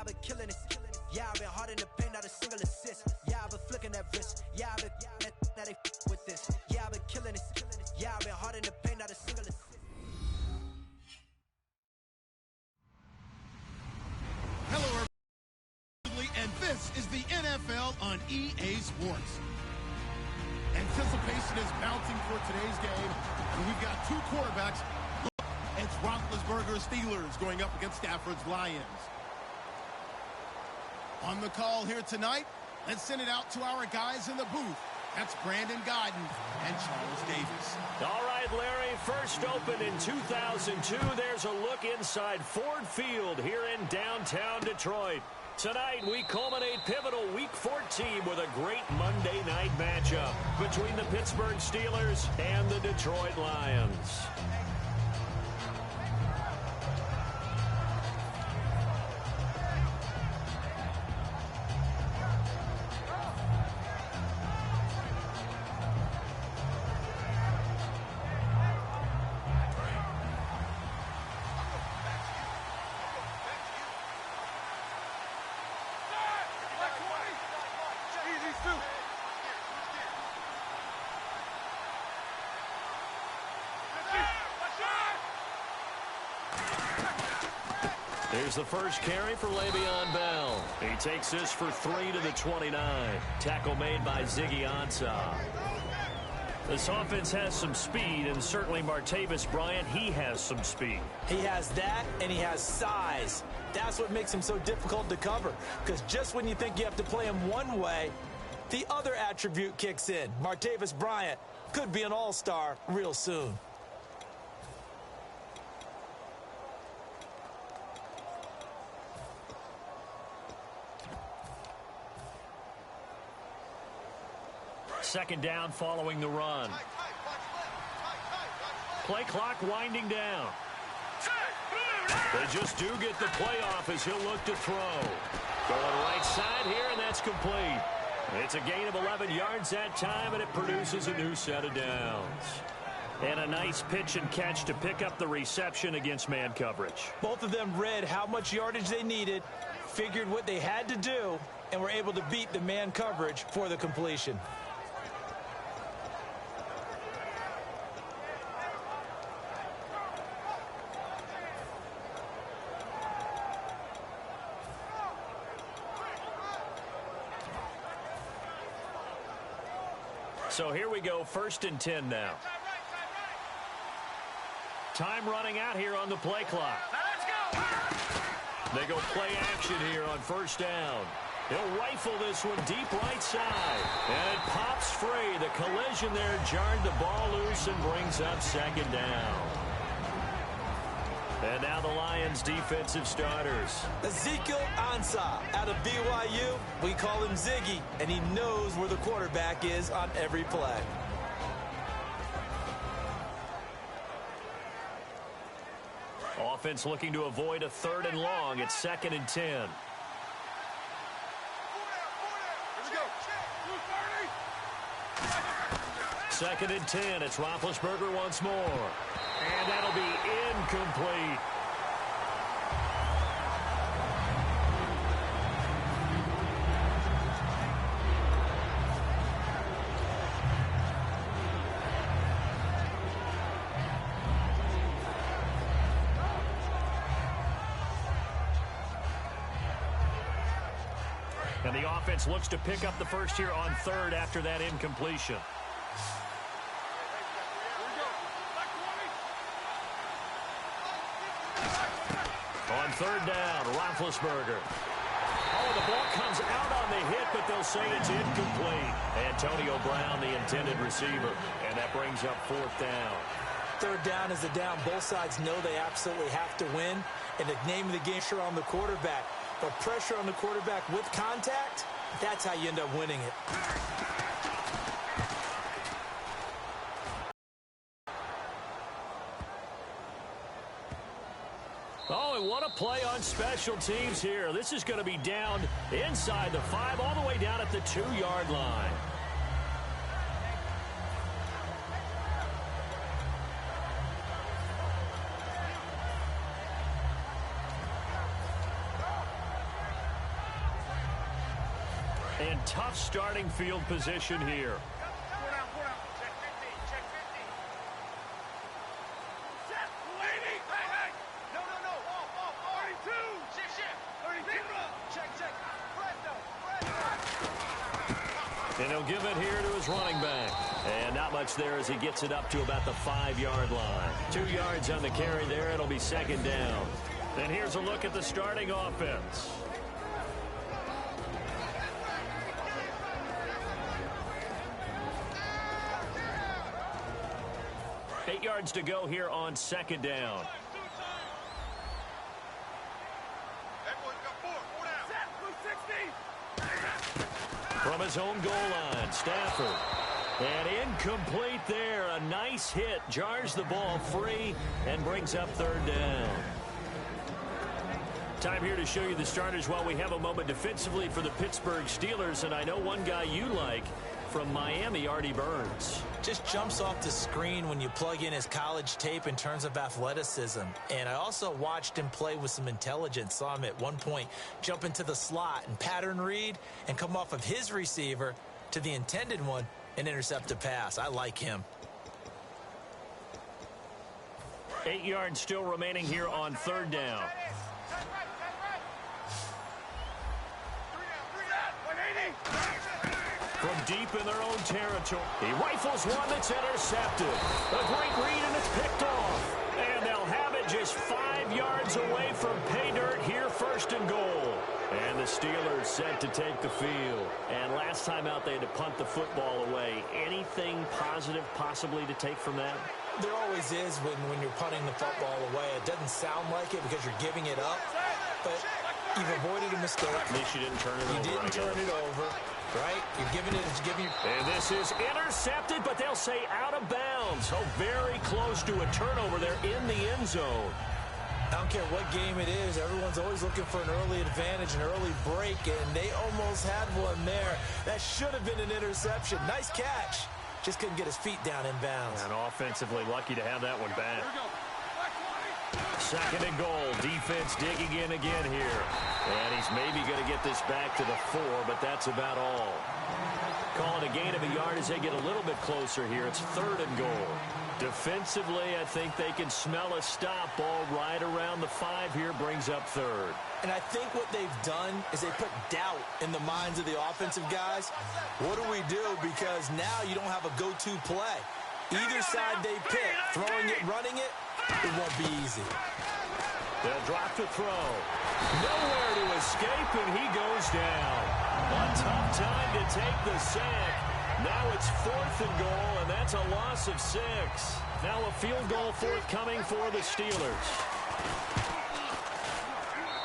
been killing it. Yeah, I've been hard in the paint, not a single assist. Yeah, I've been flicking that wrist. Yeah, I've been that they with this. Yeah, I've been killing it. Yeah, I've been hard in the paint, not a single assist. Hello, everybody, and this is the NFL on EA Sports. Anticipation is mounting for today's game, and we've got two quarterbacks. It's Roethlisberger's Steelers going up against Stafford's Lions. On the call here tonight, let's send it out to our guys in the booth. That's Brandon Godden and Charles Davis. All right, Larry, first opened in 2002. There's a look inside Ford Field here in downtown Detroit. Tonight, we culminate pivotal Week 14 with a great Monday night matchup between the Pittsburgh Steelers and the Detroit Lions. Here's the first carry for Le'Veon Bell. He takes this for 3 to the 29. Tackle made by Ziggy Ansah. This offense has some speed, and certainly Martavis Bryant, he has some speed. He has that, and he has size. That's what makes him so difficult to cover, because just when you think you have to play him one way, the other attribute kicks in. Martavis Bryant could be an all-star real soon. Second down following the run. Play clock winding down. They just do get the playoff as he'll look to throw. Going right side here, and that's complete. It's a gain of 11 yards that time, and it produces a new set of downs. And a nice pitch and catch to pick up the reception against man coverage. Both of them read how much yardage they needed, figured what they had to do, and were able to beat the man coverage for the completion. So here we go, 1st and 10 now. Time running out here on the play clock. They go play action here on 1st down. He'll rifle this one deep right side. And it pops free. The collision there jarred the ball loose and brings up 2nd down. And now the Lions defensive starters. Ezekiel Ansah out of BYU. We call him Ziggy, and he knows where the quarterback is on every play. Offense looking to avoid a 3rd and long. It's 2nd and 10. Second and 10. It's Roethlisberger once more. And that'll be incomplete. And the offense looks to pick up the first here on 3rd after that incompletion. On 3rd down, Roethlisberger. Oh, the ball comes out on the hit, but they'll say it's incomplete. Antonio Brown, the intended receiver, and that brings up 4th down. 3rd down is a down. Both sides know they absolutely have to win, and the name of the game is on the quarterback. But pressure on the quarterback with contact, that's how you end up winning it. Oh, and what a play on special teams here. This is going to be down inside the 5, all the way down at the 2-yard line. in tough starting field position here. And he'll give it here to his running back. And not much there as he gets it up to about the 5-yard line. 2 yards on the carry there. It'll be second down. And here's a look at the starting offense. Eight yards to go here on second down. From his own goal line, Stafford. And incomplete there. A nice hit. Jars the ball free and brings up third down. Time here to show you the starters while we have a moment defensively for the Pittsburgh Steelers. And I know one guy you like from Miami, Artie Burns. Just jumps off the screen when you plug in his college tape in terms of athleticism. And I also watched him play with some intelligence. Saw him at one point jump into the slot and pattern read and come off of his receiver to the intended one and intercept a pass. I like him. 8 yards still remaining here on third down. From deep in their own territory, he rifles one that's intercepted. A great read, and it's picked off. And they'll have it just 5 yards away from pay dirt here, first and goal. And the Steelers set to take the field. And last time out, they had to punt the football away. Anything positive possibly to take from that? There always is when you're punting the football away. It doesn't sound like it because you're giving it up, but you've avoided a mistake. At least you didn't turn it over. You didn't turn it over, right? You're giving it. It's giving you. And this is intercepted, but they'll say out of bounds. So very close to a turnover there in the end zone. I don't care what game it is. Everyone's always looking for an early advantage, an early break, and they almost had one there. That should have been an interception. Nice catch. Just couldn't get his feet down in bounds. And offensively lucky to have that one back. Second and goal. Defense digging in again here. And he's maybe going to get this back to the 4, but that's about all. Calling a gain of a yard as they get a little bit closer here. It's third and goal. Defensively, I think they can smell a stop ball right around the 5 here, brings up third. And I think what they've done is they put doubt in the minds of the offensive guys. What do we do? Because now you don't have a go-to play. Either side they pick, throwing it, running it, it won't be easy. They'll drop to throw. Nowhere to escape, and he goes down. A tough time to take the sack. Now it's fourth and goal, and that's a loss of 6. Now a field goal forthcoming for the Steelers.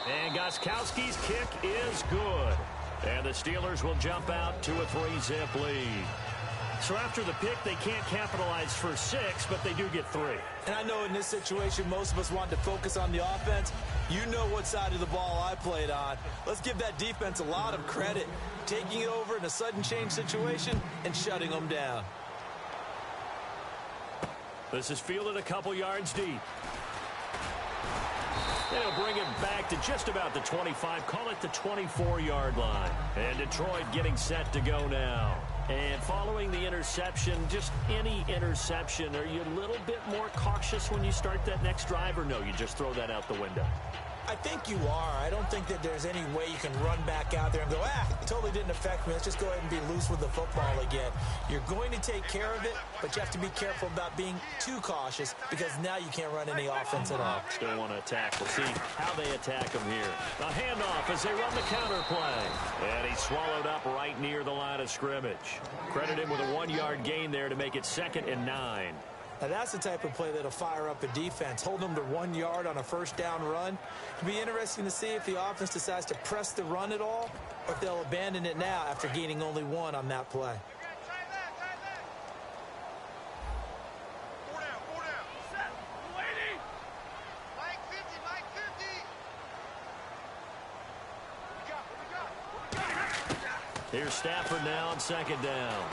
And Gostkowski's kick is good. And the Steelers will jump out to a 3-zip lead. So after the pick, they can't capitalize for 6, but they do get 3. And I know in this situation, most of us want to focus on the offense. You know what side of the ball I played on. Let's give that defense a lot of credit. Taking it over in a sudden change situation and shutting them down. This is fielded a couple yards deep. They'll bring it back to just about the 25. Call it the 24-yard line. And Detroit getting set to go now. And following the interception, just any interception, are you a little bit more cautious when you start that next drive, or no, you just throw that out the window? I think you are. I don't think that there's any way you can run back out there and go, it totally didn't affect me. Let's just go ahead and be loose with the football again. You're going to take care of it, but you have to be careful about being too cautious because now you can't run any offense at all. Still want to attack. We'll see how they attack him here. A handoff as they run the counter play. And he's swallowed up right near the line of scrimmage. Credit him with a 1-yard gain there to make it 2nd and 9. Now that's the type of play that'll fire up a defense. Hold them to 1 yard on a first down run. It'll be interesting to see if the offense decides to press the run at all or if they'll abandon it now after gaining only 1 on that play. Here's Stafford now on 2nd down.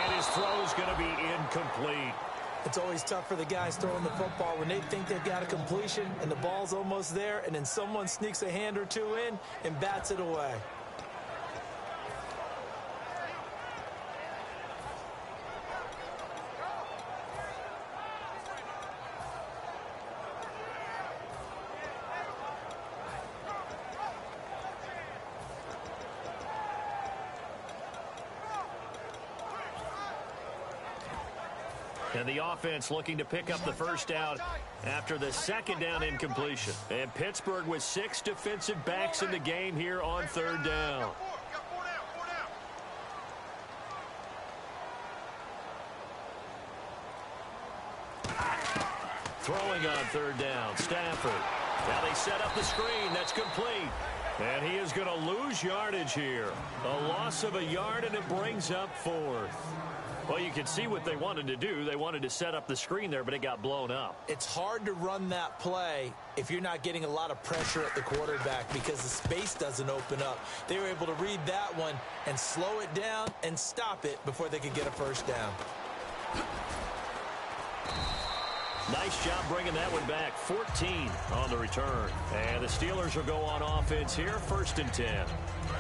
And his throw is going to be incomplete. It's always tough for the guys throwing the football when they think they've got a completion and the ball's almost there, and then someone sneaks a hand or two in and bats it away. And the offense looking to pick up the first down after the second down incompletion. And Pittsburgh with 6 defensive backs in the game here on third down. Throwing on third down, Stafford. Now they set up the screen. That's complete. And he is going to lose yardage here. A loss of a yard, and it brings up 4th. Well, you can see what they wanted to do. They wanted to set up the screen there, but it got blown up. It's hard to run that play if you're not getting a lot of pressure at the quarterback because the space doesn't open up. They were able to read that one and slow it down and stop it before they could get a first down. Nice job bringing that one back. 14 on the return. And the Steelers will go on offense here, 1st and 10.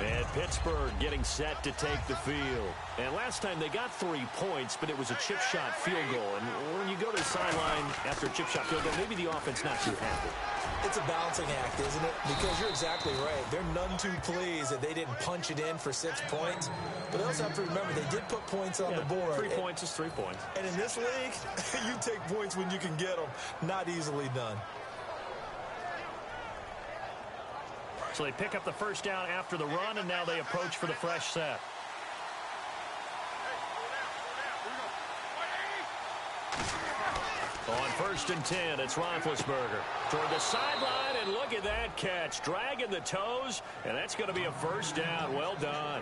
And Pittsburgh getting set to take the field. And last time they got 3 points, but it was a chip shot field goal. And when you go to the sideline after a chip shot field goal, maybe the offense not too happy. It's a balancing act, isn't it? Because you're exactly right. They're none too pleased that they didn't punch it in for 6 points. But they also have to remember they did put points on the board. 3 points is 3 points. And in this league, you take points when you can get them. Not easily done. So they pick up the first down after the run, and now they approach for the fresh set. On 1st and 10, it's Roethlisberger toward the sideline, and look at that catch. Dragging the toes, and that's going to be a first down. Well done.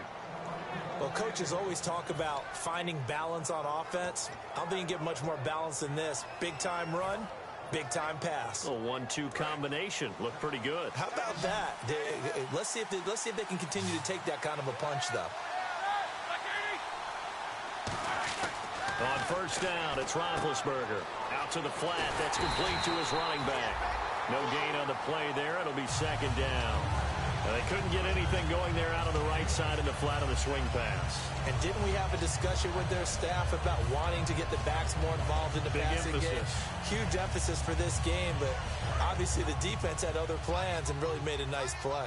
Well, coaches always talk about finding balance on offense. I don't think you get much more balance than this. Big-time run, big-time pass. A 1-2 combination. Looked pretty good. How about that? Let's see if they can continue to take that kind of a punch, though. On 1st down, it's Roethlisberger. Out to the flat. That's complete to his running back. No gain on the play there. It'll be 2nd down. Now, they couldn't get anything going there out on the right side in the flat on the swing pass. And didn't we have a discussion with their staff about wanting to get the backs more involved in the passing game? Huge emphasis for this game, but obviously the defense had other plans and really made a nice play.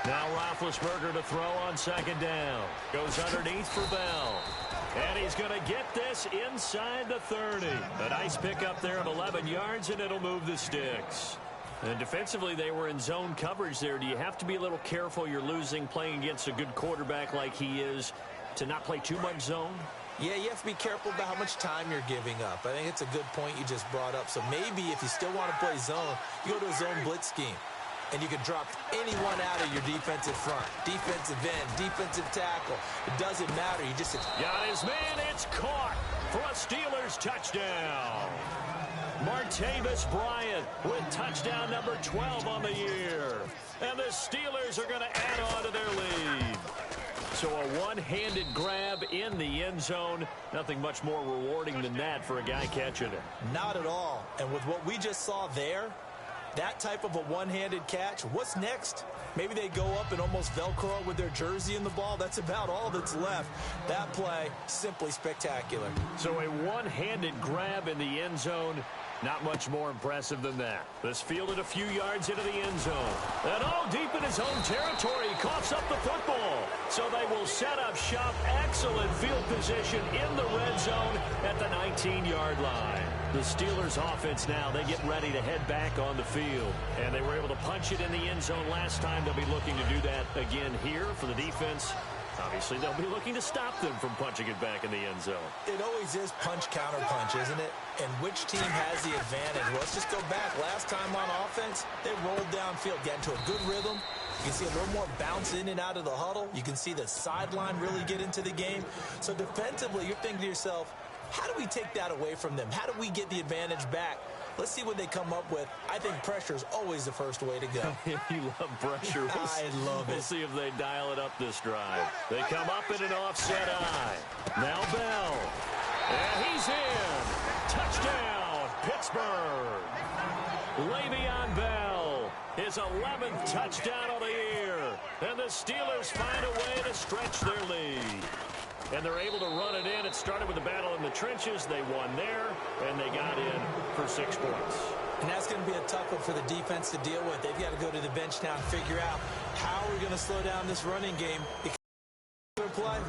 Now Roethlisberger to throw on 2nd down. Goes underneath for Bell. And he's going to get this inside the 30. A nice pickup there of 11 yards, and it'll move the sticks. And defensively, they were in zone coverage there. Do you have to be a little careful you're losing playing against a good quarterback like he is to not play too much zone? Yeah, you have to be careful about how much time you're giving up. I think it's a good point you just brought up. So maybe if you still want to play zone, you go to a zone blitz scheme. And you can drop anyone out of your defensive front. Defensive end, defensive tackle. It doesn't matter. You just... Got his man. It's caught for a Steelers touchdown. Martavis Bryant with touchdown number 12 on the year. And the Steelers are going to add on to their lead. So a one-handed grab in the end zone. Nothing much more rewarding than that for a guy catching it. Not at all. And with what we just saw there, that type of a one-handed catch, what's next? Maybe they go up and almost Velcro with their jersey in the ball. That's about all that's left. That play, simply spectacular. So a one-handed grab in the end zone. Not much more impressive than that. This fielded a few yards into the end zone. And deep in his own territory, he coughs up the football. So they will set up shop. Excellent field position in the red zone at the 19-yard line. The Steelers offense now, they get ready to head back on the field. And they were able to punch it in the end zone last time. They'll be looking to do that again here for the defense. Obviously, they'll be looking to stop them from punching it back in the end zone. It always is punch-counter-punch, isn't it? And which team has the advantage? Well, let's just go back. Last time on offense, they rolled downfield, got into a good rhythm. You can see a little more bounce in and out of the huddle. You can see the sideline really get into the game. So defensively, you're thinking to yourself, how do we take that away from them? How do we get the advantage back? Let's see what they come up with. I think pressure is always the first way to go. You love pressure. I love it. We'll see if they dial it up this drive. They come up in an offset eye. Now Bell. And he's in. Touchdown, Pittsburgh. Le'Veon Bell, his 11th touchdown of the year. And the Steelers find a way to stretch their lead. And they're able to run it in. It started with a battle in the trenches. They won there, and they got in for 6 points. And that's going to be a tough one for the defense to deal with. They've got to go to the bench now and figure out how we're going to slow down this running game. Because play,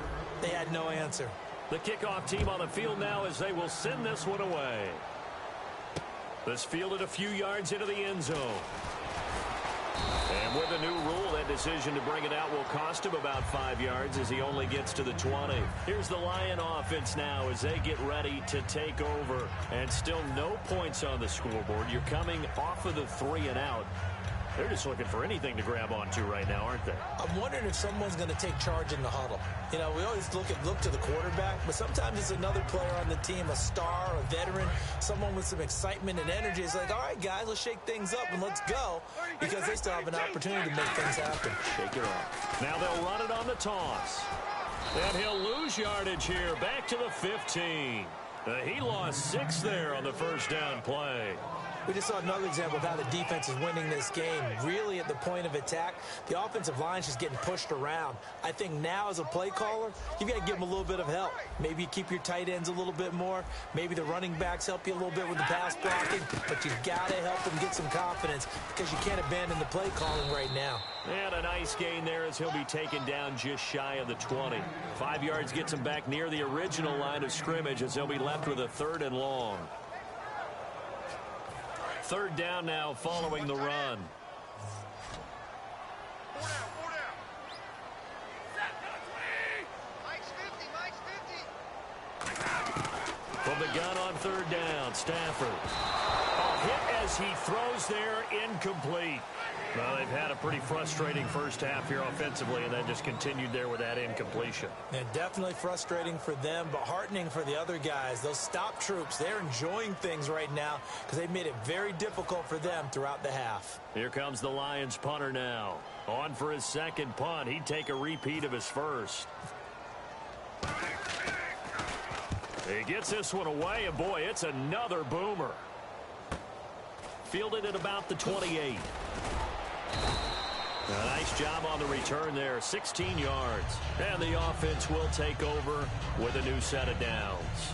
they had no answer. The kickoff team on the field now as they will send this one away. This fielded a few yards into the end zone. And with a new rule, that decision to bring it out will cost him about 5 yards as he only gets to the 20. Here's the Lion offense now as they get ready to take over. And still no points on the scoreboard. You're coming off of the 3 and out. They're just looking for anything to grab onto right now, aren't they? I'm wondering if someone's going to take charge in the huddle. You know, we always look to the quarterback, but sometimes it's another player on the team, a star, a veteran, someone with some excitement and energy. It's like, all right, guys, let's shake things up and let's go, because they still have an opportunity to make things happen. Shake it up. Now they'll run it on the toss. And he'll lose yardage here, back to the 15. He lost 6 there on the first down play. We just saw another example of how the defense is winning this game. Really at the point of attack, the offensive line is just getting pushed around. I think now as a play caller, you've got to give them a little bit of help. Maybe you keep your tight ends a little bit more. Maybe the running backs help you a little bit with the pass blocking. But you've got to help them get some confidence because you can't abandon the play calling right now. And a nice gain there as he'll be taken down just shy of the 20. 5 yards gets him back near the original line of scrimmage as they'll be left with a 3rd and long. 3rd down now following the run. From the gun on 3rd down, Stafford. A hit as he throws there, incomplete. Well, they've had a pretty frustrating first half here offensively, and then just continued there with that incompletion. Yeah, definitely frustrating for them, but heartening for the other guys. Those stop troops, they're enjoying things right now because they've made it very difficult for them throughout the half. Here comes the Lions punter now. On for his second punt. He'd take a repeat of his first. He gets this one away, and boy, it's another boomer. Fielded at about the 28. A nice job on the return there, 16 yards. And the offense will take over with a new set of downs.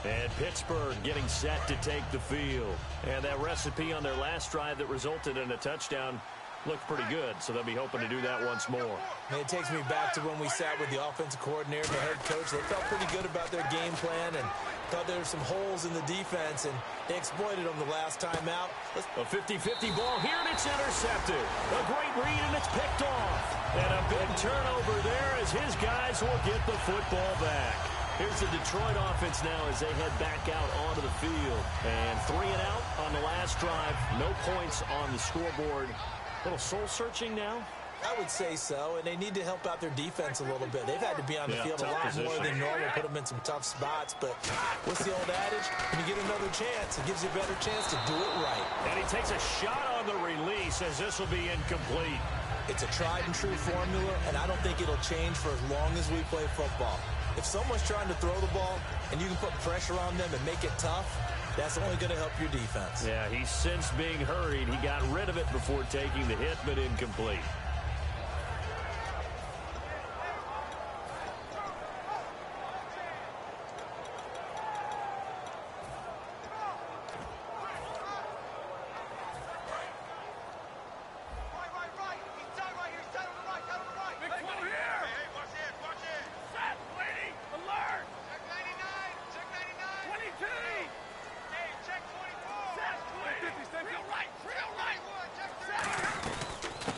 And Pittsburgh getting set to take the field. And that recipe on their last drive that resulted in a touchdown looked pretty good, so they'll be hoping to do that once more. And it takes me back to when we sat with the offensive coordinator, the head coach. They felt pretty good about their game plan and thought there were some holes in the defense, and they exploited them the last time out. A 50-50 ball here, and it's intercepted. A great read, and it's picked off. And a big turnover there as his guys will get the football back. Here's the Detroit offense now as they head back out onto the field. And 3 and out on the last drive. No points on the scoreboard. A little soul-searching now? I would say so, and they need to help out their defense a little bit. They've had to be on the field a lot more than normal, put them in some tough spots. But what's the old adage? When you get another chance, it gives you a better chance to do it right. And he takes a shot on the release as this will be incomplete. It's a tried-and-true formula, and I don't think it'll change for as long as we play football. If someone's trying to throw the ball and you can put pressure on them and make it tough, that's only going to help your defense. Yeah, he sensed being hurried. He got rid of it before taking the hit, but incomplete.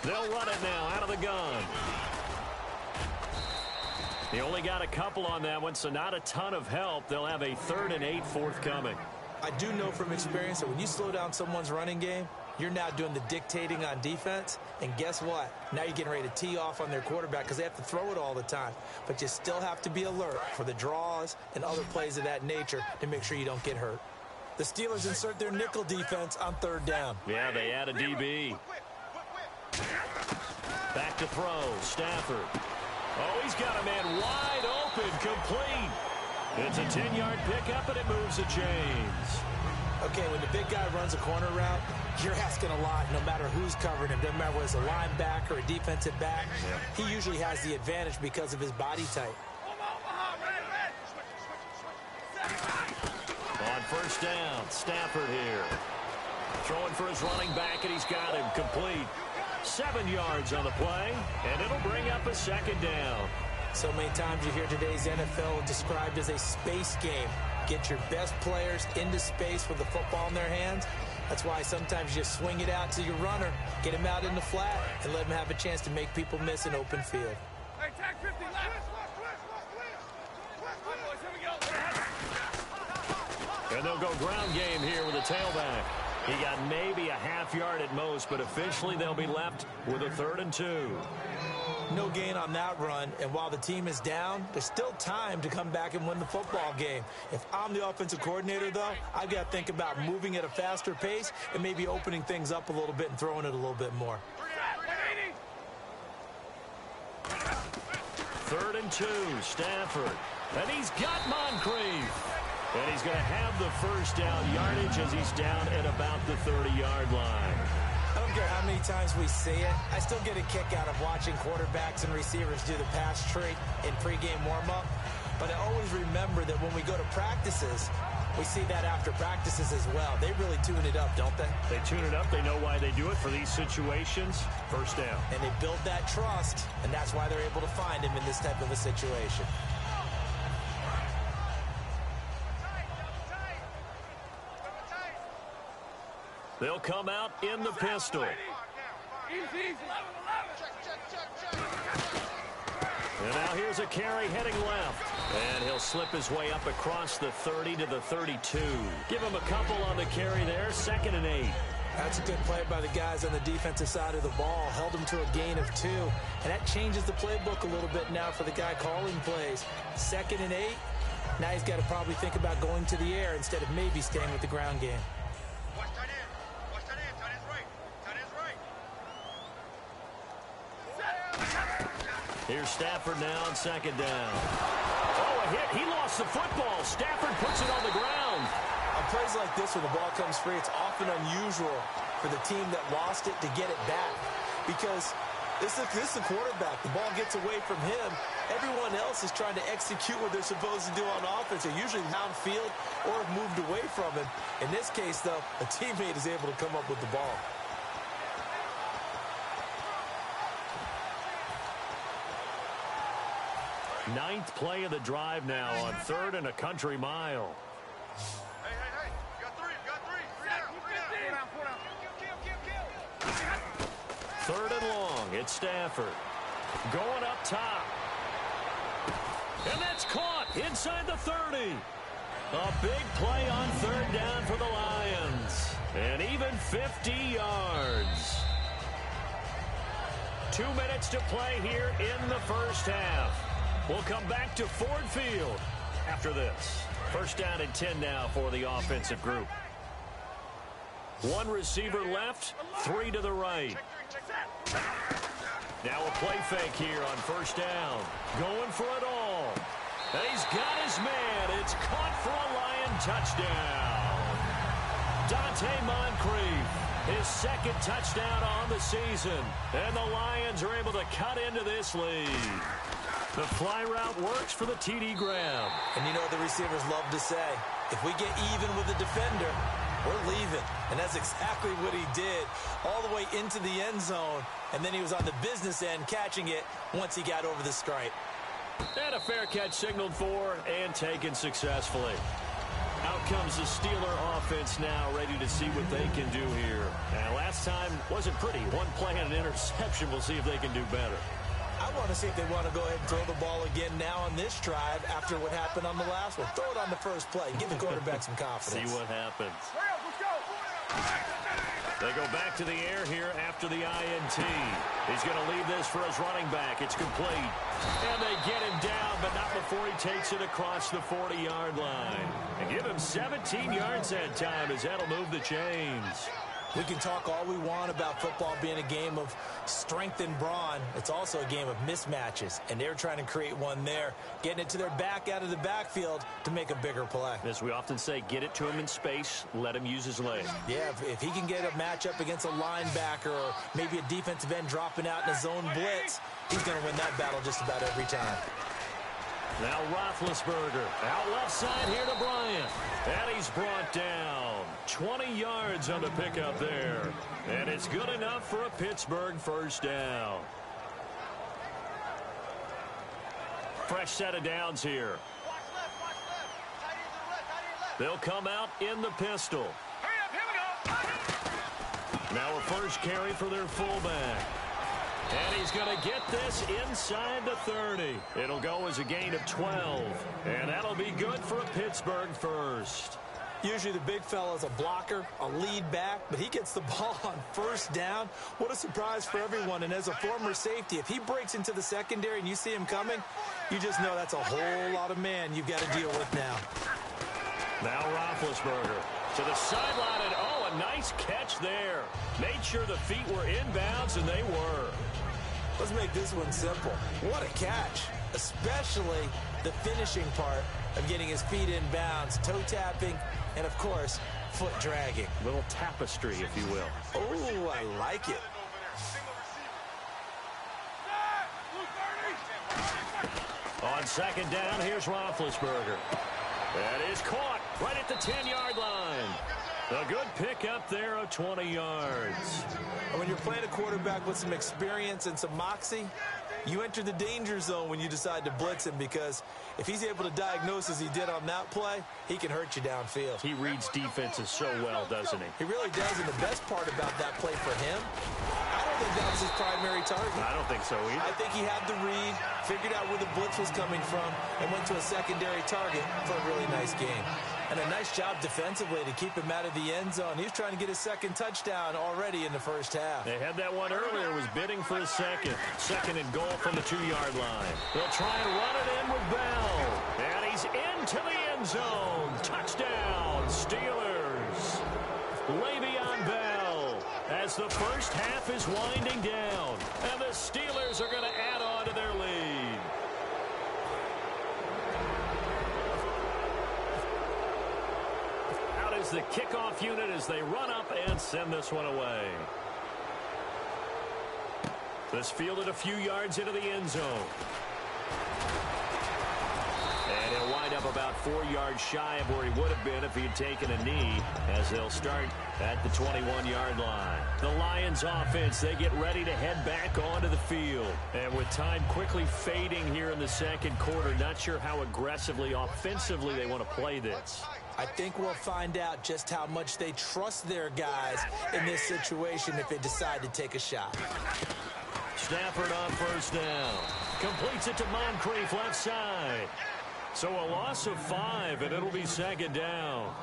They'll run it now out of the gun. He only got a couple on that one, so not a ton of help. They'll have a 3rd and 8 forthcoming. I do know from experience that when you slow down someone's running game, you're now doing the dictating on defense. And guess what? Now you're getting ready to tee off on their quarterback because they have to throw it all the time. But you still have to be alert for the draws and other plays of that nature to make sure you don't get hurt. The Steelers insert their nickel defense on 3rd down. Yeah, they add a DB. Back to throw, Stafford. Oh, he's got a man wide open, complete. It's a 10-yard pickup, and it moves the chains. Okay, when the big guy runs a corner route, you're asking a lot no matter who's covering him. Doesn't matter whether it's a linebacker or a defensive back. Yeah. He usually has the advantage because of his body type. On 1st down, Stafford here. throwing for his running back, and he's got him complete. 7 yards on the play, and it'll bring up a second down. So many times you hear today's NFL described as a space game. Get your best players into space with the football in their hands. That's why sometimes you swing it out to your runner, get him out in the flat, and let him have a chance to make people miss an open field. Hey, tag 50 left. And they'll go ground game here with a tailback. He got maybe a half yard at most, but officially they'll be left with a 3rd and 2. No gain on that run, and while the team is down, there's still time to come back and win the football game. If I'm the offensive coordinator, though, I've got to think about moving at a faster pace and maybe opening things up a little bit and throwing it a little bit more. 3rd and 2, Stafford. And he's got Moncrief. And he's going to have the first down yardage as he's down at about the 30-yard line. I don't care how many times we see it. I still get a kick out of watching quarterbacks and receivers do the pass trick in pregame warm-up. But I always remember that when we go to practices, we see that after practices as well. They really tune it up, don't they? They tune it up. They know why they do it for these situations. First down. And they build that trust, and that's why they're able to find him in this type of a situation. They'll come out in the pistol. And now here's a carry heading left. And he'll slip his way up across the 30 to the 32. Give him a couple on the carry there. 2nd and 8. That's a good play by the guys on the defensive side of the ball. Held him to a gain of 2. And that changes the playbook a little bit now for the guy calling plays. 2nd and 8. Now he's got to probably think about going to the air instead of maybe staying with the ground game. Here's Stafford now on 2nd down. Oh, a hit. He lost the football. Stafford puts it on the ground. On plays like this when the ball comes free, it's often unusual for the team that lost it to get it back. Because this is the quarterback. The ball gets away from him. Everyone else is trying to execute what they're supposed to do on offense. They're usually downfield or have moved away from him. In this case, though, a teammate is able to come up with the ball. Ninth play of the drive now on 3rd and a country mile. Hey, you got 3, Kill. 3rd and long. It's Stafford. Going up top. And that's caught inside the 30. A big play on 3rd down for the Lions. And even 50 yards. 2 minutes to play here in the first half. We'll come back to Ford Field after this. 1st down and 10 now for the offensive group. 1 receiver left, 3 to the right. Now a play fake here on 1st down. Going for it all. And he's got his man. It's caught for a Lion touchdown. Dante Moncrief, his 2nd touchdown on the season. And the Lions are able to cut into this lead. The fly route works for the TD grab. And you know what the receivers love to say? If we get even with the defender, we're leaving. And that's exactly what he did. All the way into the end zone. And then he was on the business end catching it once he got over the stripe. And a fair catch signaled for and taken successfully. Out comes the Steeler offense now, ready to see what they can do here. And last time wasn't pretty. 1 play and an interception. We'll see if they can do better. I want to see if they want to go ahead and throw the ball again now on this drive after what happened on the last one. Throw it on the first play. Give the quarterback some confidence. See what happens. They go back to the air here after the INT. He's going to leave this for his running back. It's complete. And they get him down, but not before he takes it across the 40-yard line. And give him 17 yards that time as that'll move the chains. We can talk all we want about football being a game of strength and brawn. It's also a game of mismatches, and they're trying to create one there, getting it to their back out of the backfield to make a bigger play. As we often say, get it to him in space, let him use his leg. Yeah, if he can get a matchup against a linebacker or maybe a defensive end dropping out in a zone blitz, he's going to win that battle just about every time. Now Roethlisberger out left side here to Bryant. And he's brought down. 20 yards on the pickup there. And it's good enough for a Pittsburgh first down. Fresh set of downs here. They'll come out in the pistol. Now a first carry for their fullback. And he's going to get this inside the 30. It'll go as a gain of 12. And that'll be good for a Pittsburgh first. Usually the big fella's a blocker, a lead back, but he gets the ball on first down. What a surprise for everyone. And as a former safety, if he breaks into the secondary and you see him coming, you just know that's a whole lot of man you've got to deal with now. Now Roethlisberger to the sideline, and oh, a nice catch there. Made sure the feet were inbounds, and they were. Let's make this one simple. What a catch, especially the finishing part of getting his feet in bounds, toe tapping, and of course, foot dragging. Little tapestry, if you will. Oh, I like it. On second down, here's Roethlisberger. That is caught right at the 10-yard line. A good pickup there of 20 yards. When you're playing a quarterback with some experience and some moxie, you enter the danger zone when you decide to blitz him, because if he's able to diagnose as he did on that play, he can hurt you downfield. He reads defenses so well, doesn't he? He really does, and the best part about that play for him, I don't think that was his primary target. I don't think so either. I think he had the read, figured out where the blitz was coming from, and went to a secondary target for a really nice game. And a nice job defensively to keep him out of the end zone. He was trying to get his second touchdown already in the first half. They had that one earlier, was bidding for a second. Second and goal from the 2-yard line. They'll try and run it in with Bell. And he's into the end zone. Touchdown, Steelers. Le'Veon Bell, as the first half is winding down. And the Steelers are going to add on to their lead. Out is the kickoff unit as they run up and send this one away. This fielded a few yards into the end zone. And he'll wind up about 4 yards shy of where he would have been if he had taken a knee, as they'll start at the 21-yard line. The Lions offense, they get ready to head back onto the field. And with time quickly fading here in the second quarter, not sure how aggressively, offensively they want to play this. I think we'll find out just how much they trust their guys in this situation if they decide to take a shot. Stafford on first down. Completes it to Moncrief left side. So a loss of 5, and it'll be second down.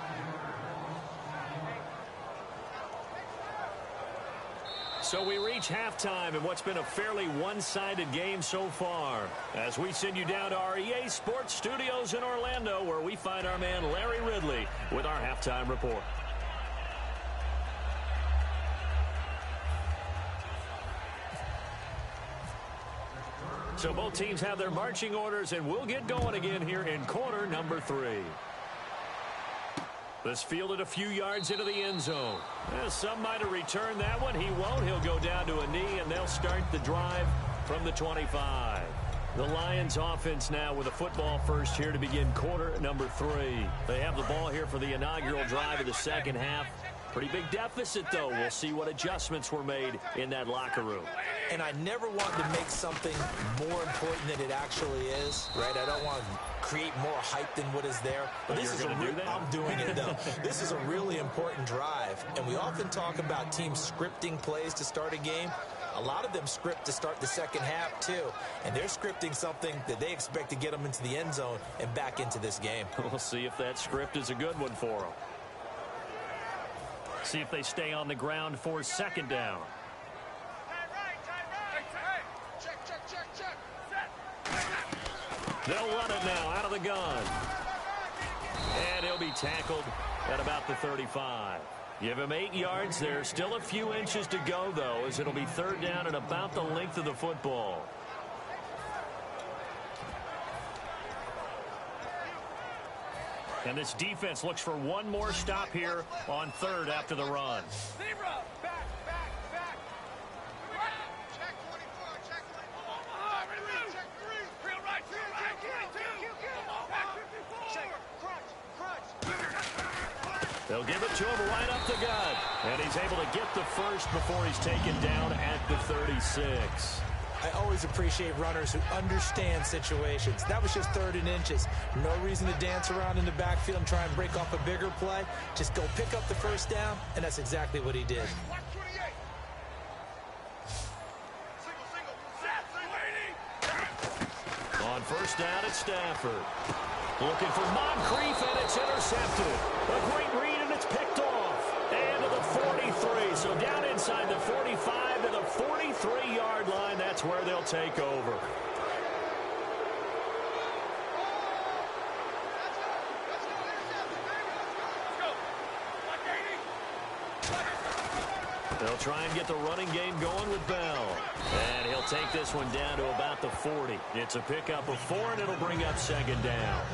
So we reach halftime in what's been a fairly one-sided game so far, as we send you down to our EA Sports Studios in Orlando, where we find our man Larry Ridley with our halftime report. So both teams have their marching orders, and we'll get going again here in quarter number 3. This fielded a few yards into the end zone. Some might have returned that one. He won't. He'll go down to a knee, and they'll start the drive from the 25. The Lions offense now with a football first here to begin quarter number 3. They have the ball here for the inaugural drive of the second half. Pretty big deficit, though. We'll see what adjustments were made in that locker room. And I never want to make something more important than it actually is, right? I don't want to create more hype than what is there. But this is I'm doing it, though. This is a really important drive. And we often talk about teams scripting plays to start a game. A lot of them script to start the second half, too. And they're scripting something that they expect to get them into the end zone and back into this game. We'll see if that script is a good one for them. See if they stay on the ground for second down. They'll run it now out of the gun. And he'll be tackled at about the 35. Give him 8 yards. There's still a few inches to go, though, as it'll be third down and about the length of the football. And this defense looks for one more stop here on third after the run. Check 24, check 24. Check 3. Real right, real right. 22. They'll give it to him right up the gut. And he's able to get the first before he's taken down at the 36. I always appreciate runners who understand situations. That was just 3rd and inches. No reason to dance around in the backfield and try and break off a bigger play. Just go pick up the first down, and that's exactly what he did. On first down, it's Stafford. Looking for Moncrief, and it's intercepted. A great read, and it's picked off. And to the 43. So down inside the 45 to the 43-yard line. That's where they'll take over. They'll try and get the running game going with Bell. And he'll take this one down to about the 40. It's a pickup of 4, and it'll bring up 2nd down.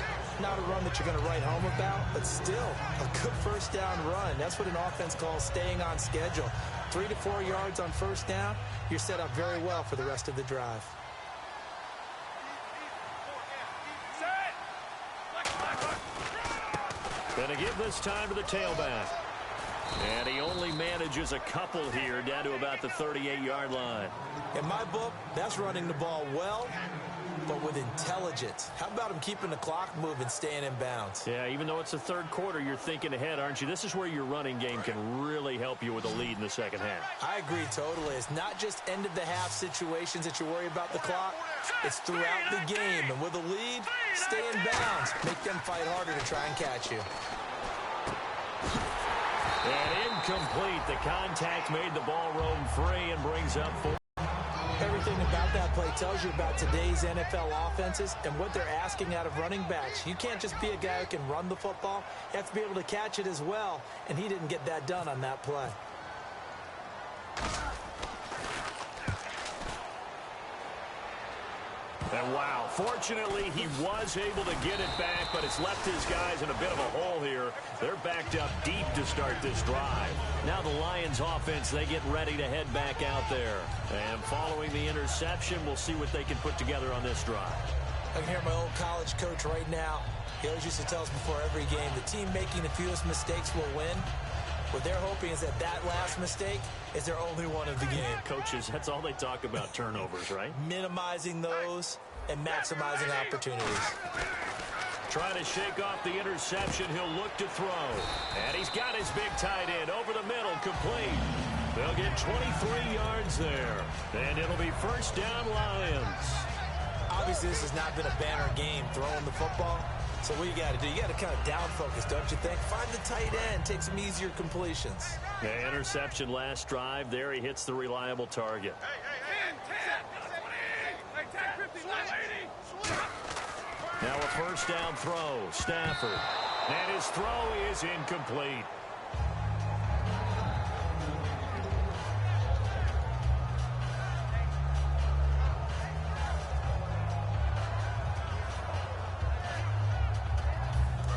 Not a run that you're going to write home about, but still a good first down run. That's what an offense calls staying on schedule. 3 to 4 yards on first down, you're set up very well for the rest of the drive. Gonna give this time to the tailback. And he only manages a couple here down to about the 38-yard line. In my book, that's running the ball well, but with intelligence. How about him keeping the clock moving, staying in bounds? Yeah, even though it's the 3rd quarter, you're thinking ahead, aren't you? This is where your running game can really help you with a lead in the 2nd half. I agree totally. It's not just end-of-the-half situations that you worry about the clock. It's throughout the game. And with a lead, stay in bounds. Make them fight harder to try and catch you. And incomplete. The contact made the ball roam free and brings up 4. Everything about that play tells you about today's NFL offenses and what they're asking out of running backs. You can't just be a guy who can run the football. You have to be able to catch it as well, and he didn't get that done on that play. And wow, fortunately he was able to get it back, but it's left his guys in a bit of a hole here. They're backed up deep to start this drive. Now the Lions offense, they get ready to head back out there. And following the interception, we'll see what they can put together on this drive. I can hear my old college coach right now. He always used to tell us before every game, the team making the fewest mistakes will win. What they're hoping is that that last mistake is their only one of the game. Coaches, that's all they talk about, turnovers, right? Minimizing those and maximizing opportunities. Trying to shake off the interception. He'll look to throw. And he's got his big tight end over the middle, complete. They'll get 23 yards there. And it'll be first down, Lions. Obviously, this has not been a banner game throwing the football. So what you got to do, you got to kind of down focus, don't you think? Find the tight end, take some easier completions. The interception last drive. There he hits the reliable target. Now a first down throw, Stafford. And his throw is incomplete.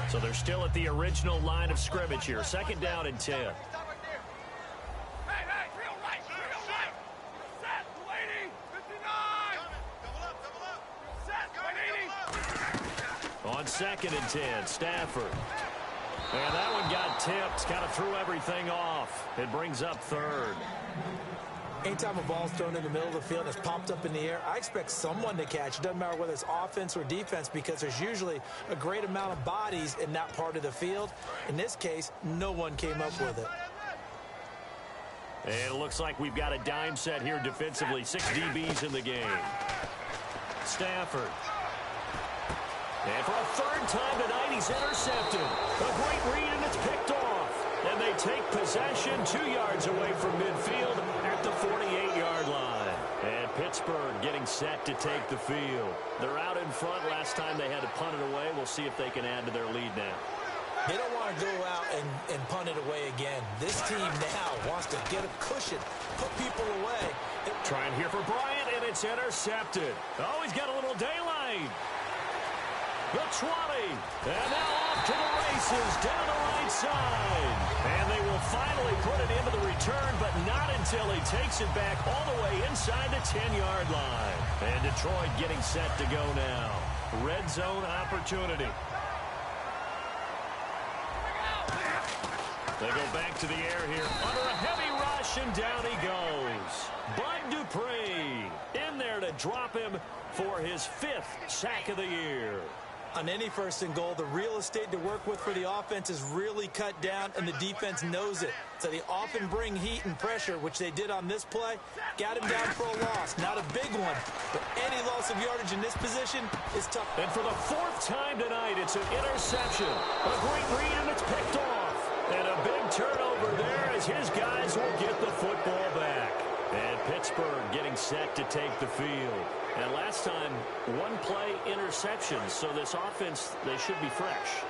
So they're still at the original line of scrimmage here. 2nd down and 10. On 2nd and 10, Stafford. And that one got tipped, kind of threw everything off. It brings up 3rd. Anytime a ball's thrown in the middle of the field and it's popped up in the air, I expect someone to catch. It doesn't matter whether it's offense or defense because there's usually a great amount of bodies in that part of the field. In this case, no one came up with it. And it looks like we've got a dime set here defensively. 6 DBs in the game. Stafford. And for a 3rd time tonight, he's intercepted. A great read, and it's picked off. And they take possession 2 yards away from midfield at the 48-yard line. And Pittsburgh getting set to take the field. They're out in front. Last time they had to punt it away. We'll see if they can add to their lead now. They don't want to go out and punt it away again. This team now wants to get a cushion, put people away. Trying here for Bryant, and it's intercepted. Oh, he's got a little daylight. The 20, and now off to the races down the right side. And they will finally put it into the return, but not until he takes it back all the way inside the 10-yard line. And Detroit getting set to go now. Red zone opportunity. They go back to the air here under a heavy rush, and down he goes. Bud Dupree in there to drop him for his 5th sack of the year. On any first and goal, the real estate to work with for the offense is really cut down, and the defense knows it. So they often bring heat and pressure, which they did on this play. Got him down for a loss. Not a big one, but any loss of yardage in this position is tough. And for the 4th time tonight, it's an interception. A great read, and it's picked off. And a big turnover there as his guys will get the football back. And Pittsburgh getting set to take the field. And last time, 1-play interceptions, so this offense, they should be fresh.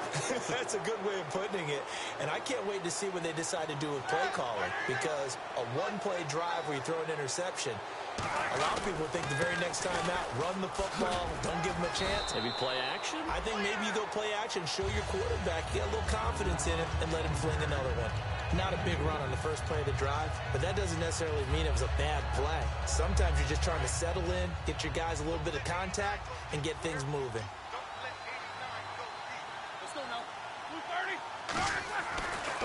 That's a good way of putting it. And I can't wait to see what they decide to do with play calling, because a 1-play drive where you throw an interception, a lot of people think the very next time out, run the football, don't give them a chance. Maybe play action? I think maybe you go play action, show your quarterback, get a little confidence in him, and let him fling another one. Not a big run on the first play of the drive, but that doesn't necessarily mean it was a bad play. Sometimes you're just trying to settle in, get your guys a little bit of contact, and get things moving. Let's go now. 230.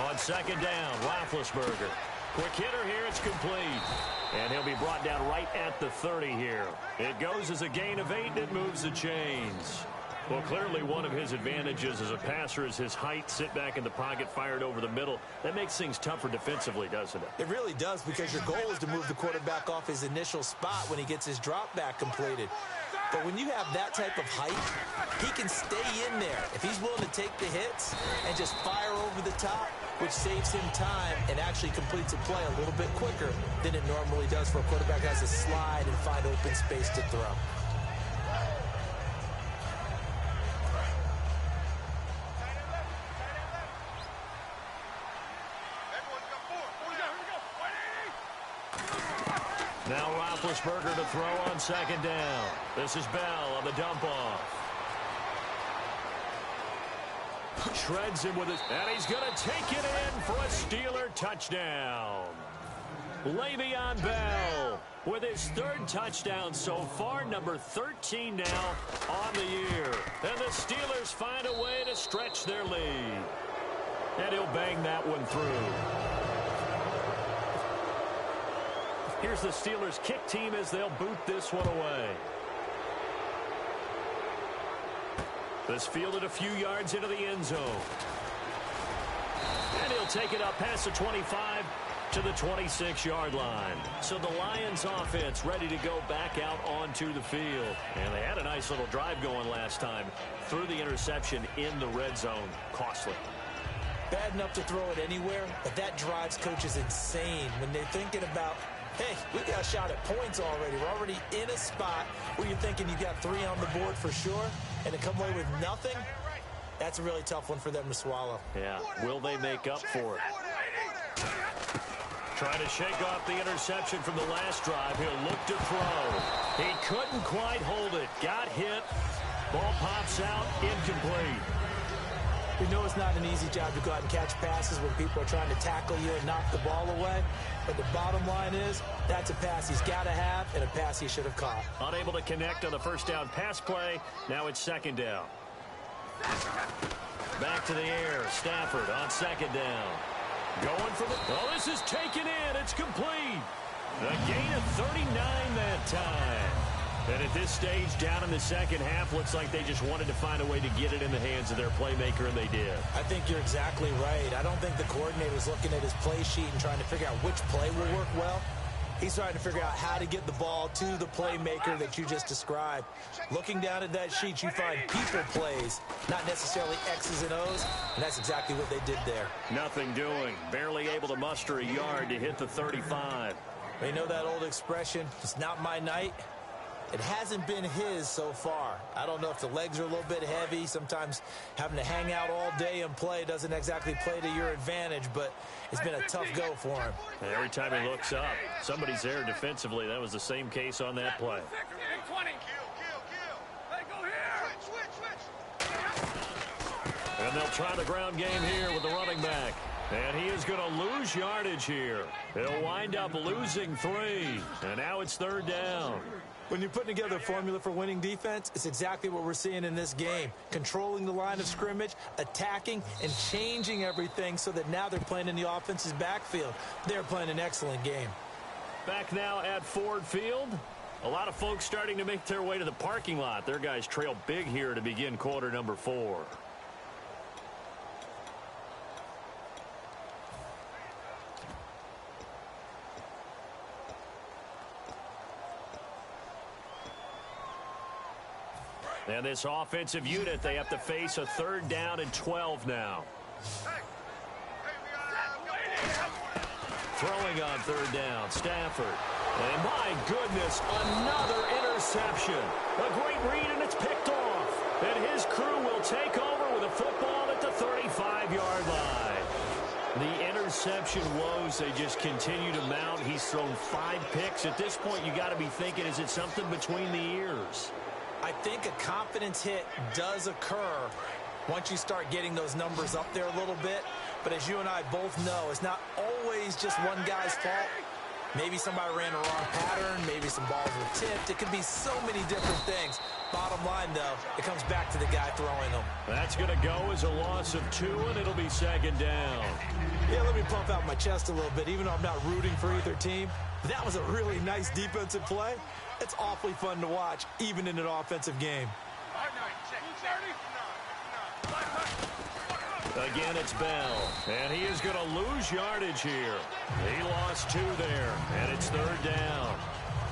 On second down, Roethlisberger. Quick hitter here, it's complete. And he'll be brought down right at the 30 here. It goes as a gain of 8, and it moves the chains. Well, clearly one of his advantages as a passer is his height, sit back in the pocket, fired over the middle. That makes things tougher defensively, doesn't it? It really does, because your goal is to move the quarterback off his initial spot when he gets his drop back completed. But when you have that type of height, he can stay in there if he's willing to take the hits and just fire over the top, which saves him time and actually completes a play a little bit quicker than it normally does for a quarterback who has to slide and find open space to throw. Now Roethlisberger to throw on second down. This is Bell on the dump-off. Shreds him with his... And he's going to take it in for a Steeler touchdown. Le'Veon Bell with his 3rd touchdown so far, number 13 now on the year. And the Steelers find a way to stretch their lead. And he'll bang that one through. Here's the Steelers kick team as they'll boot this one away. This fielded a few yards into the end zone. And he'll take it up past the 25 to the 26-yard line. So the Lions offense ready to go back out onto the field. And they had a nice little drive going last time. Threw the interception in the red zone. Costly. Bad enough to throw it anywhere, but that drives coaches insane when they're thinking about, hey, we got a shot at points already. We're already in a spot where you're thinking you got 3 on the board for sure, and to come away with nothing, that's a really tough one for them to swallow. Yeah, will they make up for it? Trying to shake off the interception from the last drive. He'll look to throw. He couldn't quite hold it. Got hit. Ball pops out. Incomplete. We know it's not an easy job to go out and catch passes when people are trying to tackle you and knock the ball away. But the bottom line is, that's a pass he's got to have and a pass he should have caught. Unable to connect on the first down pass play. Now it's second down. Back to the air. Stafford on second down. Going for the... Oh, this is taken in. It's complete. A gain of 39 that time. And at this stage, down in the second half, looks like they just wanted to find a way to get it in the hands of their playmaker, and they did. I think you're exactly right. I don't think the coordinator's looking at his play sheet and trying to figure out which play will work well. He's trying to figure out how to get the ball to the playmaker that you just described. Looking down at that sheet, you find people plays, not necessarily X's and O's, and that's exactly what they did there. Nothing doing. Barely able to muster a yard to hit the 35. You know that old expression, it's not my night? It hasn't been his so far. I don't know if the legs are a little bit heavy. Sometimes having to hang out all day and play doesn't exactly play to your advantage, but it's been a tough go for him. And every time he looks up, somebody's there defensively. That was the same case on that play. 20. Hey, go here. Switch. And they'll try the ground game here with the running back. And he is going to lose yardage here. He'll wind up losing 3. And now it's 3rd down. When you're putting together a formula for winning defense, it's exactly what we're seeing in this game. Controlling the line of scrimmage, attacking, and changing everything so that now they're playing in the offense's backfield. They're playing an excellent game. Back now at Ford Field. A lot of folks starting to make their way to the parking lot. Their guys trail big here to begin quarter number 4. And this offensive unit, they have to face a 3rd down and 12 now. Throwing on 3rd down, Stafford. And my goodness, another interception. A great read, and it's picked off. And his crew will take over with a football at the 35-yard line. The interception woes, they just continue to mount. He's thrown 5 picks. At this point, you got to be thinking, is it something between the ears? I think a confidence hit does occur once you start getting those numbers up there a little bit. But as you and I both know, it's not always just one guy's fault. Maybe somebody ran a wrong pattern. Maybe some balls were tipped. It could be so many different things. Bottom line, though, it comes back to the guy throwing them. That's going to go as a loss of 2, and it'll be 2nd down. Yeah, let me pump out my chest a little bit, even though I'm not rooting for either team. That was a really nice defensive play. It's awfully fun to watch, even in an offensive game. Again, it's Bell, and he is going to lose yardage here. He lost 2 there, and it's 3rd down.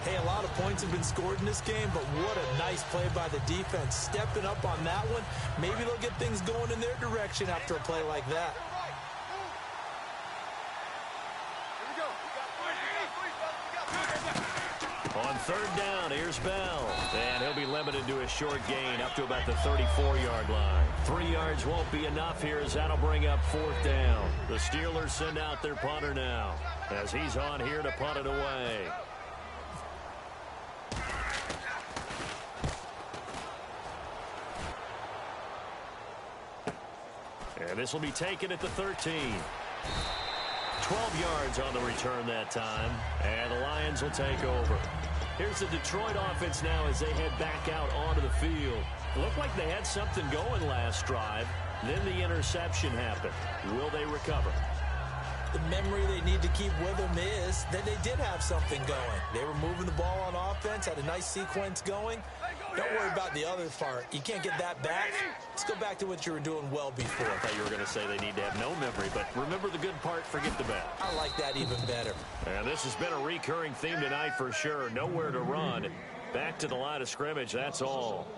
Hey, a lot of points have been scored in this game, but what a nice play by the defense. Stepping up on that one, maybe they'll get things going in their direction after a play like that. On 3rd down, here's Bell. And he'll be limited to a short gain up to about the 34-yard line. 3 yards won't be enough here as that'll bring up 4th down. The Steelers send out their punter now as he's on here to punt it away. And this will be taken at the 13. 12 yards on the return that time, and the Lions will take over. Here's the Detroit offense now as they head back out onto the field. It looked like they had something going last drive. Then the interception happened. Will they recover? The memory they need to keep with them is that they did have something going. They were moving the ball on offense, had a nice sequence going. Don't worry about the other part. You can't get that back. Let's go back to what you were doing well before. I thought you were going to say they need to have no memory, but remember the good part, forget the bad. I like that even better. And this has been a recurring theme tonight for sure. Nowhere to run. Back to the line of scrimmage, that's all.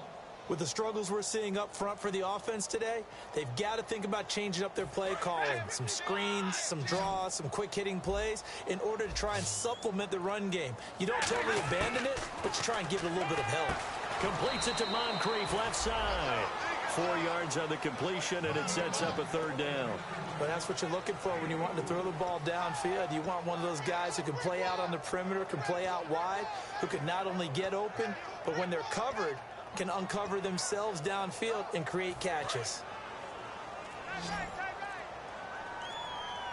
With the struggles we're seeing up front for the offense today, they've got to think about changing up their play calling. Some screens, some draws, some quick-hitting plays in order to try and supplement the run game. You don't totally abandon it, but you try and give it a little bit of help. Completes it to Moncrief, left side. 4 yards on the completion, and it sets up a 3rd down. But that's what you're looking for when you want to throw the ball downfield. You want one of those guys who can play out on the perimeter, can play out wide, who can not only get open, but when they're covered, can uncover themselves downfield and create catches.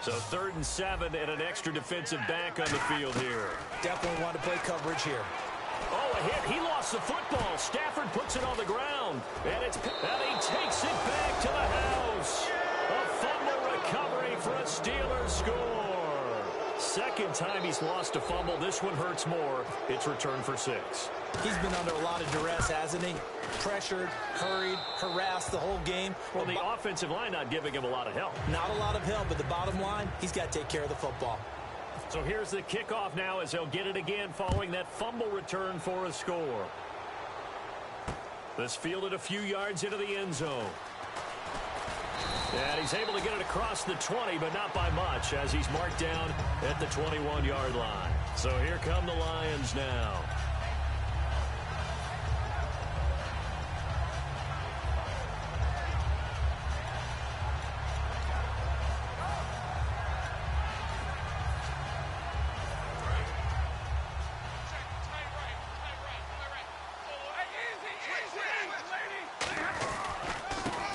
So 3rd and 7 and an extra defensive back on the field here. Definitely want to play coverage here. Oh, a hit. He lost the football. Stafford puts it on the ground. And he takes it back to the house. A fumble recovery for a Steelers score. Second time he's lost a fumble. This one hurts more. It's returned for 6. He's been under a lot of duress, hasn't he? Pressured, hurried, harassed the whole game. Well, the offensive line not giving him a lot of help. Not a lot of help, but the bottom line, he's got to take care of the football. So here's the kickoff now as they'll get it again following that fumble return for a score. This fielded a few yards into the end zone. And he's able to get it across the 20, but not by much as he's marked down at the 21-yard line. So here come the Lions now.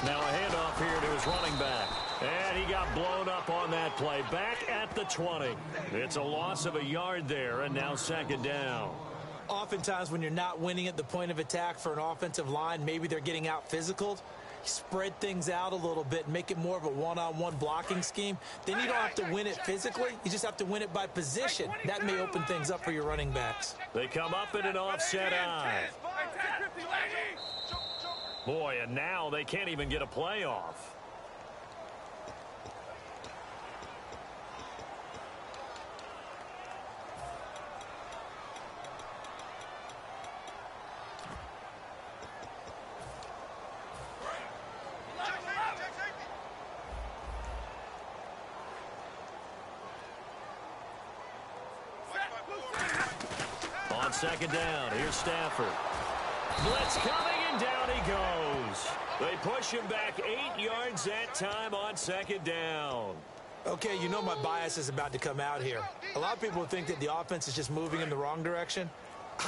Now a handoff here to his running back. And he got blown up on that play. Back at the 20. It's a loss of a yard there, and now second down. Oftentimes when you're not winning at the point of attack for an offensive line, maybe they're getting out physical. Spread things out a little bit, make it more of a one-on-one blocking scheme. Then you don't have to win it physically. You just have to win it by position. That may open things up for your running backs. They come up in an offset eye. Boy, and now they can't even get a play off. On second down, here's Stafford. Blitz coming, and down he goes. They push him back 8 yards that time on second down. Okay, you know my bias is about to come out here. A lot of people think that the offense is just moving in the wrong direction.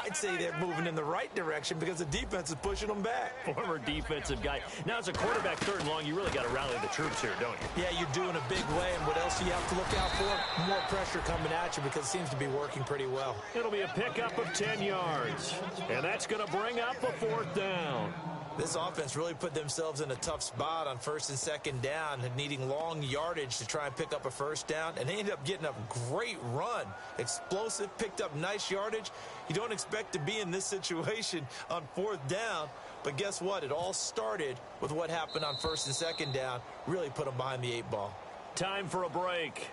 I'd say they're moving in the right direction because the defense is pushing them back. Former defensive guy. Now, as a quarterback, third and long, you really got to rally the troops here, don't you? Yeah, you do in a big way. And what else do you have to look out for? More pressure coming at you because it seems to be working pretty well. It'll be a pickup of 10 yards. And that's going to bring up a fourth down. This offense really put themselves in a tough spot on first and second down, needing long yardage to try and pick up a first down, and they ended up getting a great run. Explosive, picked up nice yardage. You don't expect to be in this situation on fourth down, but guess what? It all started with what happened on first and second down. Really put them behind the 8 ball. Time for a break.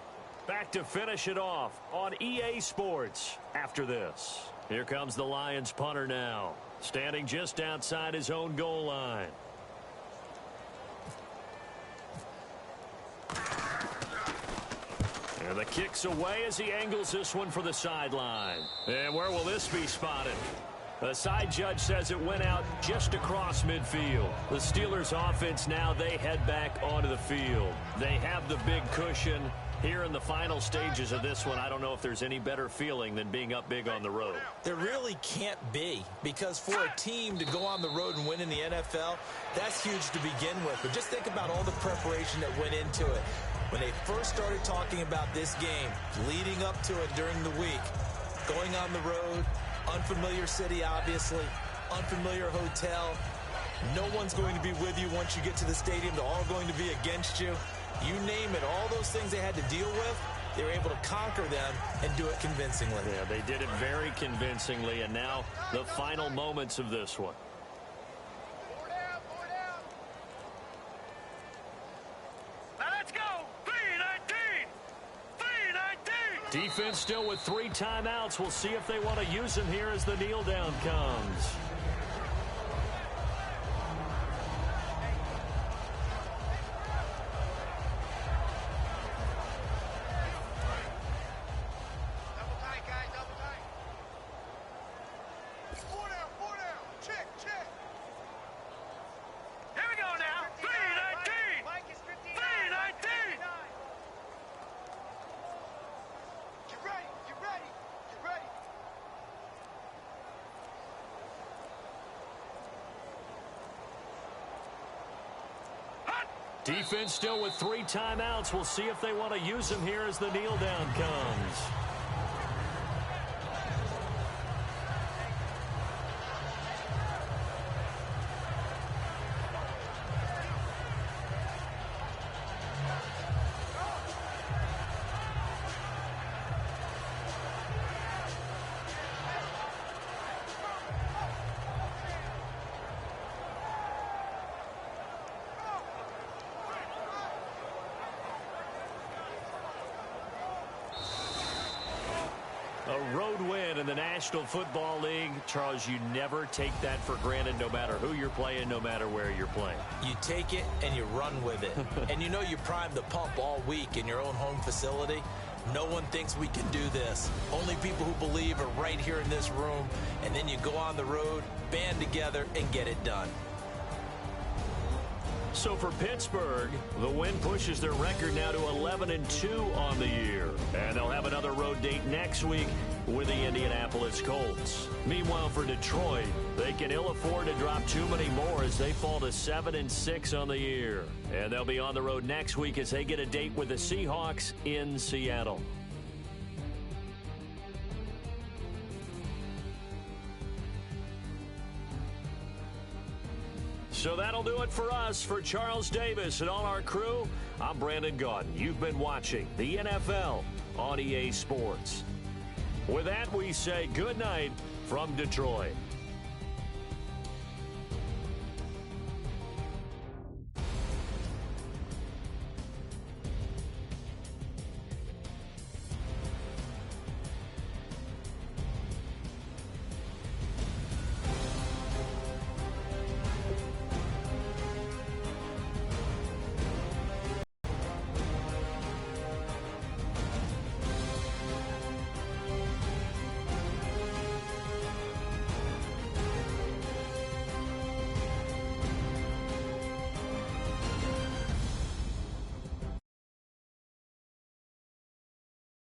Back to finish it off on EA Sports after this. Here comes the Lions punter now, standing just outside his own goal line. And the kick's away as he angles this one for the sideline. And where will this be spotted? The side judge says it went out just across midfield. The Steelers offense now, they head back onto the field. They have the big cushion. Here in the final stages of this one, I don't know if there's any better feeling than being up big on the road. There really can't be, because for a team to go on the road and win in the NFL, that's huge to begin with. But just think about all the preparation that went into it. When they first started talking about this game, leading up to it during the week, going on the road, unfamiliar city, obviously, unfamiliar hotel. No one's going to be with you once you get to the stadium. They're all going to be against you. You name it, all those things they had to deal with, they were able to conquer them and do it convincingly. Yeah, they did it very convincingly, and now the final moments of this one. Now let's go! 3-19! 3-19! Defense still with 3 timeouts. We'll see if they want to use them here as the kneel down comes. Defense still with 3 timeouts. We'll see if they want to use them here as the kneel down comes. A road win in the National Football League. Charles, you never take that for granted, no matter who you're playing, no matter where you're playing. You take it and you run with it. And you know you primed the pump all week in your own home facility. No one thinks we can do this. Only people who believe are right here in this room. And then you go on the road, band together, and get it done. So for Pittsburgh, the win pushes their record now to 11-2 on the year. And they'll have another road date next week with the Indianapolis Colts. Meanwhile, for Detroit, they can ill afford to drop too many more as they fall to 7-6 on the year. And they'll be on the road next week as they get a date with the Seahawks in Seattle. So that'll do it for us. For Charles Davis and all our crew, I'm Brandon Gaudin. You've been watching the NFL on EA Sports. With that, we say good night from Detroit.